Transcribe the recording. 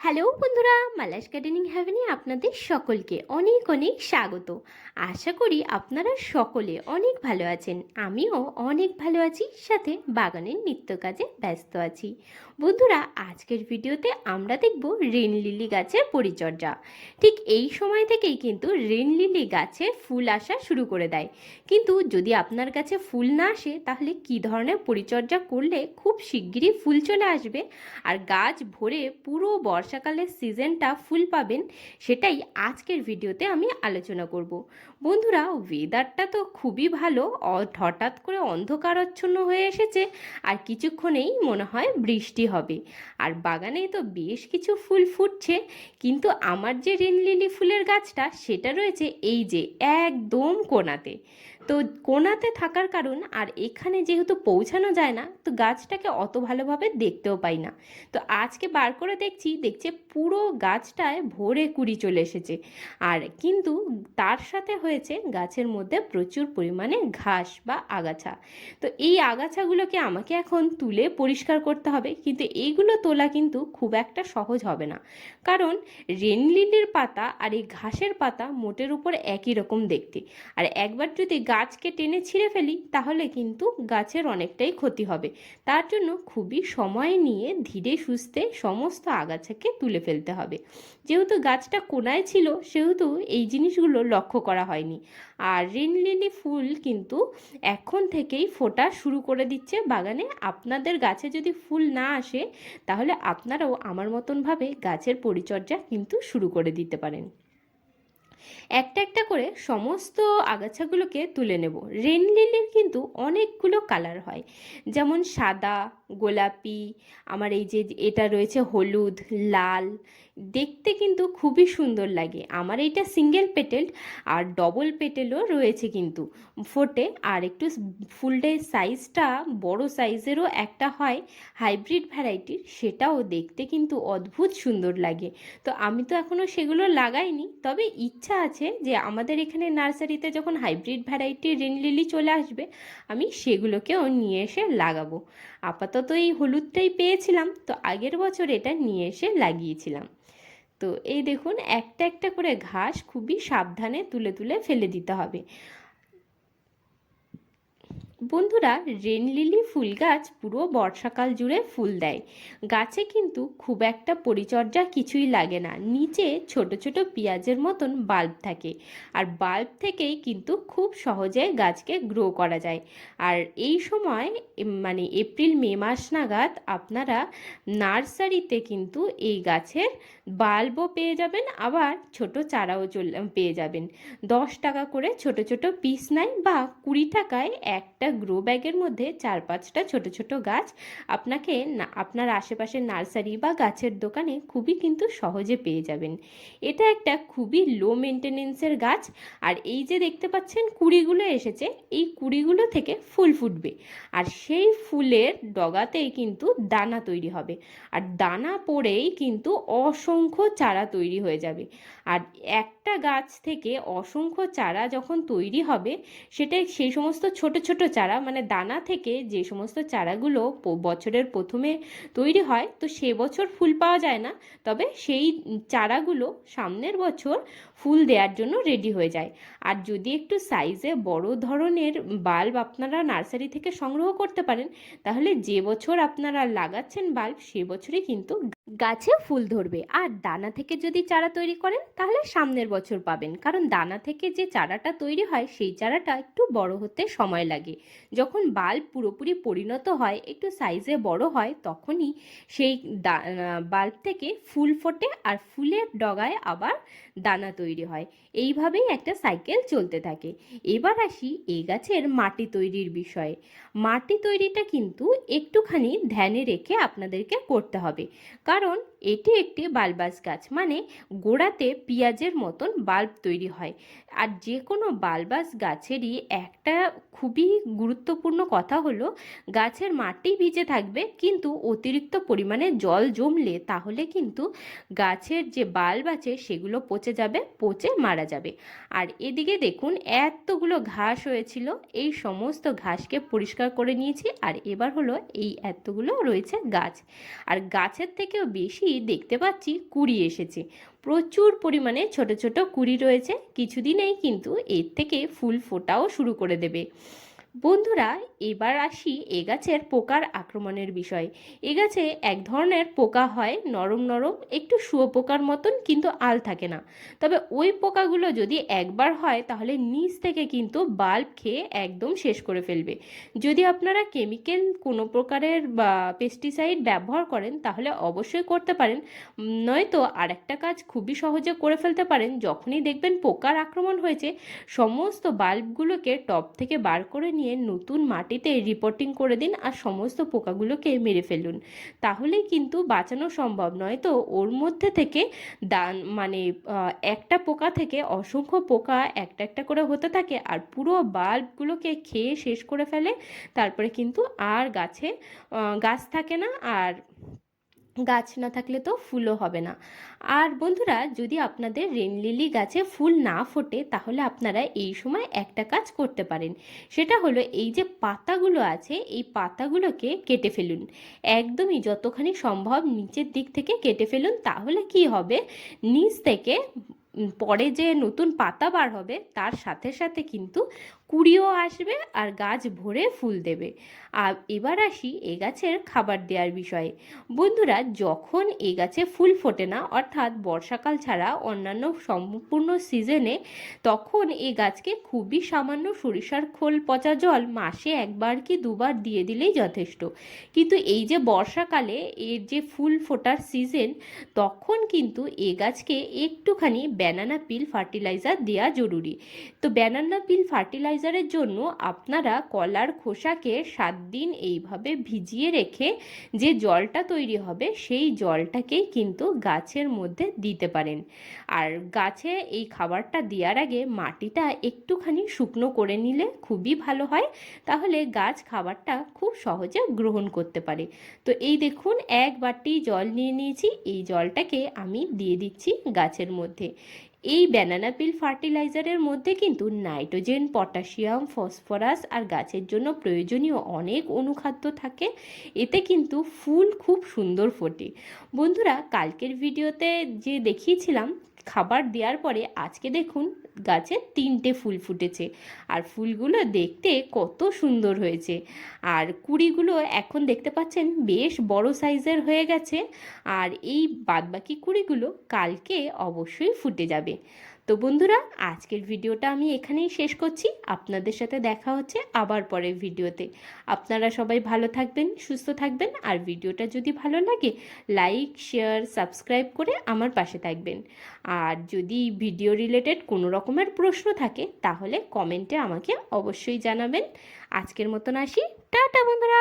Hello বন্ধুরা, Mala's gardening হ্যাভেনে আপনাদের সকলকে অনেক অনেক স্বাগত। আশা করি আপনারা সকলে অনেক ভালো আছেন। আমিও অনেক ভালো আছি, সাথে বাগানের নিত্য কাজে ব্যস্ত আছি। বন্ধুরা, আজকের ভিডিওতে আমরা দেখব রেন লিলি গাছের পরিচর্যা। ঠিক এই সময় থেকেই কিন্তু রেন লিলি গাছে ফুল আসা শুরু করে দেয়। কিন্তু যদি আপনার গাছে ফুল না আসে, তাহলে কী ধরনের পরিচর্যা করলে খুব শিগগিরই ফুল চলে আসবে আর গাছ ভরে পুরো বর্ষাকালের সিজনটা ফুল পাবেন, সেটাই আজকের ভিডিওতে আমি আলোচনা করব। বন্ধুরা, ওয়েদারটা তো খুবই ভালো, হঠাৎ করে অন্ধকারাচ্ছন্ন হয়ে এসেছে আর কিছুক্ষণেই মনে হয় বৃষ্টি হবে। আর বাগানে তো বেশ কিছু ফুল ফুটছে, কিন্তু আমার যে রেন লিলি ফুলের গাছটা সেটা রয়েছে এই যে একদম কোণাতে। তো কোণাতে থাকার কারণ, আর এখানে যেহেতু পৌঁছানো যায় না, তো গাছটাকে অত ভালোভাবে দেখতেও পাই না। তো আজকে বার করে দেখছে পুরো গাছটায় ভরে কুড়ি চলে এসেছে। আর কিন্তু তার সাথে হয়েছে গাছের মধ্যে প্রচুর পরিমাণে ঘাস বা আগাছা। তো এই আগাছাগুলোকে আমাকে এখন তুলে পরিষ্কার করতে হবে, কিন্তু এইগুলো তোলা কিন্তু খুব একটা সহজ হবে না, কারণ রেন লিলির পাতা আর এই ঘাসের পাতা মোটের উপর একই রকম দেখতে। আর একবার যদি গাছকে টেনে ছিঁড়ে ফেলি, তাহলে কিন্তু গাছের অনেকটাই ক্ষতি হবে। তার জন্য খুবই সময় নিয়ে ধীরে সুস্থে সমস্ত আগাছাকে তুলে ফেলতে হবে। যেহেতু গাছটা কোনায় ছিল, সেহেতু এই জিনিসগুলো লক্ষ্য করা হয়নি। আর রেন লিলি ফুল কিন্তু এখন থেকেই ফোটা শুরু করে দিচ্ছে বাগানে। আপনাদের গাছে যদি ফুল না আসে, তাহলে আপনারাও আমার মতনভাবে গাছের পরিচর্যা কিন্তু শুরু করে দিতে পারেন। একটা একটা করে সমস্ত আগাছাগুলোকে তুলে নেব। রেন লিলির কিন্তু অনেকগুলো কালার হয়, যেমন সাদা, গোলাপি, আমার এই যে এটা রয়েছে হলুদ, লাল। দেখতে কিন্তু খুবই সুন্দর লাগে। আমার এইটা সিঙ্গেল পেটেলড, আর ডবল পেটেলও রয়েছে কিন্তু ফোটে। আর একটু ফুলটার সাইজটা বড় সাইজেরও একটা হয় হাইব্রিড ভ্যারাইটির, সেটাও দেখতে কিন্তু অদ্ভুত সুন্দর লাগে। তো আমি তো এখনও সেগুলো লাগাইনি, তবে ইচ্ছা আছে যে আমাদের এখানে নার্সারিতে যখন হাইব্রিড ভ্যারাইটির রেন লিলি চলে আসবে, আমি সেগুলোকেও নিয়ে এসে লাগাবো। আপাতত এই হলুদটাই পেয়েছিলাম, তো আগের বছর এটা নিয়ে এসে লাগিয়েছিলাম। তো এই দেখুন, একটা একটা করে ঘাস খুবই সাবধানে তুলে তুলে ফেলে দিতে হবে। বন্ধুরা, রেন লিলি ফুল গাছ পুরো বর্ষাকাল জুড়ে ফুল দেয়। গাছে কিন্তু খুব একটা পরিচর্যা কিছুই লাগে না। নিচে ছোট ছোট পেঁয়াজের মতন বাল্ব থাকে, আর বাল্ব থেকেই কিন্তু খুব সহজে গাছকে গ্রো করা যায়। আর এই সময় মানে এপ্রিল মে মাস নাগাদ আপনারা নার্সারিতে কিন্তু এই গাছের বাল্বও পেয়ে যাবেন, আবার ছোট চারাও পেয়ে যাবেন। 10 টাকা করে ছোট ছোট পিস নেয়, বা 20 টাকায় একটা গ্রো ব্যাগের মধ্যে 4-5টা ছোট ছোট গাছ আপনাকে আপনার আশেপাশের নার্সারি বা গাছের দোকানে খুবই কিন্তু সহজে পেয়ে যাবেন। এটা একটা খুবই লো মেনটেনেন্সের গাছ। আর এই যে দেখতে পাচ্ছেন কুঁড়িগুলো এসেছে, এই কুঁড়িগুলো থেকে ফুল ফুটবে, আর সেই ফুলের ডগাতেই কিন্তু দানা তৈরি হবে। আর দানা পড়েই কিন্তু অসংখ্য চারা তৈরি হয়ে যাবে। আর একটা গাছ থেকে অসংখ্য চারা যখন তৈরি হবে, সেটা সেই সমস্ত ছোট ছোট চারা, মানে দানা থেকে যে সমস্ত চারাগুলো বছরের প্রথমে তৈরি হয়, তো সে বছর ফুল পাওয়া যায় না, তবে সেই চারাগুলো সামনের বছর ফুল দেওয়ার জন্য রেডি হয়ে যায়। আর যদি একটু সাইজে বড় ধরনের বাল্ব আপনারা নার্সারি থেকে সংগ্রহ করতে পারেন, তাহলে যে বছর আপনারা লাগাচ্ছেন বাল্ব, সে বছরই কিন্তু গাছে ফুল ধরবে। আর দানা থেকে যদি চারা তৈরি করেন, তাহলে সামনের বছর পাবেন, কারণ দানা থেকে যে চারাটা তৈরি হয় সেই চারাটা একটু বড় হতে সময় লাগে। যখন বাল্ব পুরোপুরি পরিণত হয়, একটু সাইজে বড় হয়, তখনই সেই বাল্ব থেকে ফুল ফোটে, আর ফুলের ডগায় আবার দানা তৈরি হয়। এইভাবেই একটা সাইকেল চলতে থাকে। এবার আসি এই গাছের মাটি তৈরির বিষয়ে। মাটি তৈরিটা কিন্তু একটুখানি ধ্যানে রেখে আপনাদেরকে করতে হবে, কারণ এটি একটি বাল্বাস গাছ, মানে গোড়াতে পেঁয়াজের মতন বাল্ব তৈরি হয়। আর যে কোনো বাল্বাস গাছেরই একটা খুবই গুরুত্বপূর্ণ কথা হলো, গাছের মাটি ভিজে থাকবে, কিন্তু অতিরিক্ত পরিমাণে জল জমলে তাহলে কিন্তু গাছের যে বাল্ব আছে সেগুলো পচে যাবে, পচে মারা যাবে। আর এদিকে দেখুন, এতগুলো ঘাস হয়েছিল, এই সমস্ত ঘাসকে পরিষ্কার করে নিয়েছি। আর এবার হলো এই এতগুলো রয়েছে গাছ। আর গাছের থেকেও বেশি গাছটি দেখতে পাচ্ছি কুঁড়ি এসেছে, প্রচুর পরিমাণে ছোট ছোট কুঁড়ি রয়েছে। কিছুদিনেই কিন্তু এর থেকে ফুল ফোটাও শুরু করে দেবে। বন্ধুরা, এবার আসি এ গাছের পোকার আক্রমণের বিষয়ে। এ গাছে এক ধরনের পোকা হয়, নরম নরম একটু শুয়োপোকার মতন, কিন্তু আল থাকে না। তবে ওই পোকাগুলো যদি একবার হয় তাহলে নিচ থেকে কিন্তু বাল্ব খেয়ে একদম শেষ করে ফেলবে। যদি আপনারা কেমিক্যাল কোনো প্রকারের বা পেস্টিসাইড ব্যবহার করেন তাহলে অবশ্যই করতে পারেন, নয়তো আরেকটা কাজ খুবই সহজে করে ফেলতে পারেন। যখনই দেখবেন পোকার আক্রমণ হয়েছে, সমস্ত বাল্বগুলোকে টব থেকে বার করে নিয়ে নতুন মাটিতে রিপোর্টিং করে দিন আর সমস্ত পোকাগুলোকে মেরে ফেলুন। তাহলেই কিন্তু বাঁচানো সম্ভব, নয়তো ওর মধ্যে থেকে একটা পোকা থেকে অসংখ্য পোকা একটা একটা করে হতে থাকে আর পুরো বাল্বগুলোকে খেয়ে শেষ করে ফেলে। তারপরে কিন্তু আর গাছ থাকে না, আর গাছ না থাকলে তো ফুলও হবে না। আর বন্ধুরা, যদি আপনাদের রেন লিলি গাছে ফুল না ফোটে তাহলে আপনারা এই সময় একটা কাজ করতে পারেন। সেটা হলো, এই যে পাতাগুলো আছে এই পাতাগুলোকে কেটে ফেলুন। একদমই যতখানি সম্ভব নিচের দিক থেকে কেটে ফেলুন। তাহলে কি হবে, নিচ থেকে পরে যে নতুন পাতা বার হবে তার সাথে সাথে কিন্তু কুঁড়িও আসবে আর গাছ ভরে ফুল দেবে। আর এবার আসি এ গাছের খাবার দেওয়ার বিষয়ে। বন্ধুরা, যখন এ গাছে ফুল ফোটে না, অর্থাৎ বর্ষাকাল ছাড়া অন্যান্য সম্পূর্ণ সিজনে, তখন এই গাছকে খুবই সামান্য সরিষার খোল পচা জল মাসে একবার কি দুবার দিয়ে দিলেই যথেষ্ট। কিন্তু এই যে বর্ষাকালে এর যে ফুল ফোটার সিজন, তখন কিন্তু এ গাছকে একটুখানি ব্যানানা পিল ফার্টিলাইজার দেওয়া জরুরি। তো ব্যানানা পিল ফার্টিলাইজারের জন্য আপনারা কলার খোসাকে 7 দিন এইভাবে ভিজিয়ে রেখে যে জলটা তৈরি হবে সেই জলটাকেই কিন্তু গাছের মধ্যে দিতে পারেন। আর গাছে এই খাবারটা দেওয়ার আগে মাটিটা একটুখানি শুকনো করে নিলে খুবই ভালো হয়, তাহলে গাছ খাবারটা খুব সহজে গ্রহণ করতে পারে। তো এই দেখুন, 1 বাটি জল নিয়ে নিয়েছি, এই জলটাকে আমি দিয়ে দিচ্ছি গাছের মধ্যে। এই ব্যানানা পিল ফার্টিলাইজারের মধ্যে কিন্তু নাইট্রোজেন, পটাশিয়াম, ফসফরাস আর গাছের জন্য প্রয়োজনীয় অনেক অনুখাদ্য থাকে। এতে কিন্তু ফুল খুব সুন্দর ফোটে। বন্ধুরা, কালকের ভিডিওতে যে দেখিয়েছিলাম খাবার দেওয়ার পরে, আজকে দেখুন গাছে 3টে ফুল ফুটেছে আর ফুলগুলো দেখতে কত সুন্দর হয়েছে। আর কুঁড়িগুলো এখন দেখতে পাচ্ছেন বেশ বড় সাইজের হয়ে গেছে। আর এই বাদবাকি কুঁড়িগুলো কালকে অবশ্যই ফুটে যাবে। তো বন্ধুরা, আজকের ভিডিওটা আমি এখানেই শেষ করছি। আপনাদের সাথে দেখা হচ্ছে আবার পরের ভিডিওতে। আপনারা সবাই ভালো থাকবেন, সুস্থ থাকবেন। আর ভিডিওটা যদি ভালো লাগে লাইক, শেয়ার, সাবস্ক্রাইব করে আমার পাশে থাকবেন। আর যদি ভিডিও রিলেটেড কোনো রকমের প্রশ্ন থাকে তাহলে কমেন্টে আমাকে অবশ্যই জানাবেন। আজকের মতন আসি, টাটা বন্ধুরা।